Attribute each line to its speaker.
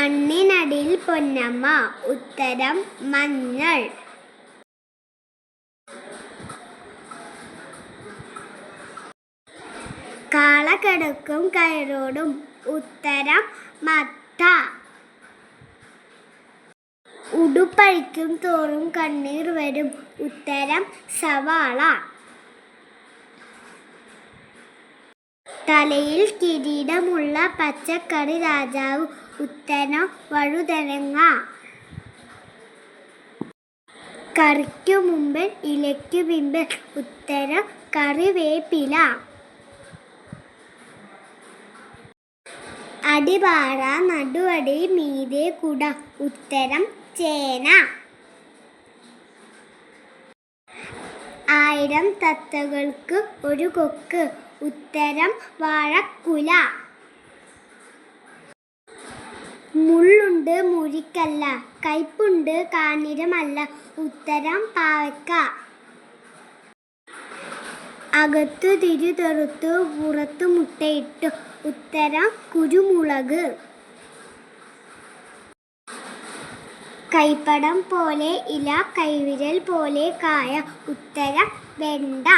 Speaker 1: കണ്ണിനടിയിൽ പൊന്നമ്മ. ഉത്തരം മഞ്ഞൾ. കാള കിടക്കും കയറോടും. ഉത്തരം മത്ത. ഉടുപ്പഴിക്കും തോറും കണ്ണീർ വരും. ഉത്തരം സവാള. തലയിൽ കിരീടമുള്ള പച്ചക്കറി രാജാവ്. ഉത്തരം വഴുതനങ്ങ. കറിക്കു മുമ്പിൽ ഇലയ്ക്കു പിമ്പിൽ. ഉത്തരം കറിവേപ്പില. അടിപാറ നടുവടി മീതെ കുട. ഉത്തരം ചേന. 1000 തത്തകൾക്ക് ഒരു കൊക്ക്. ഉത്തരം വാഴക്കുല. മുള്ളുണ്ട് മുരിക്കല്ല, കയ്പുണ്ട് കാഞ്ഞിരമല്ല. ഉത്തരം പാവയ്ക്ക. അകത്തു തിരി തെറുത്തു പുറത്തു മുട്ടയിട്ടു. ഉത്തരം കുരുമുളക്. കൈപ്പടം പോലെ ഇല, കൈവിരൽ പോലെ കായ. ഉത്തരം വെണ്ട.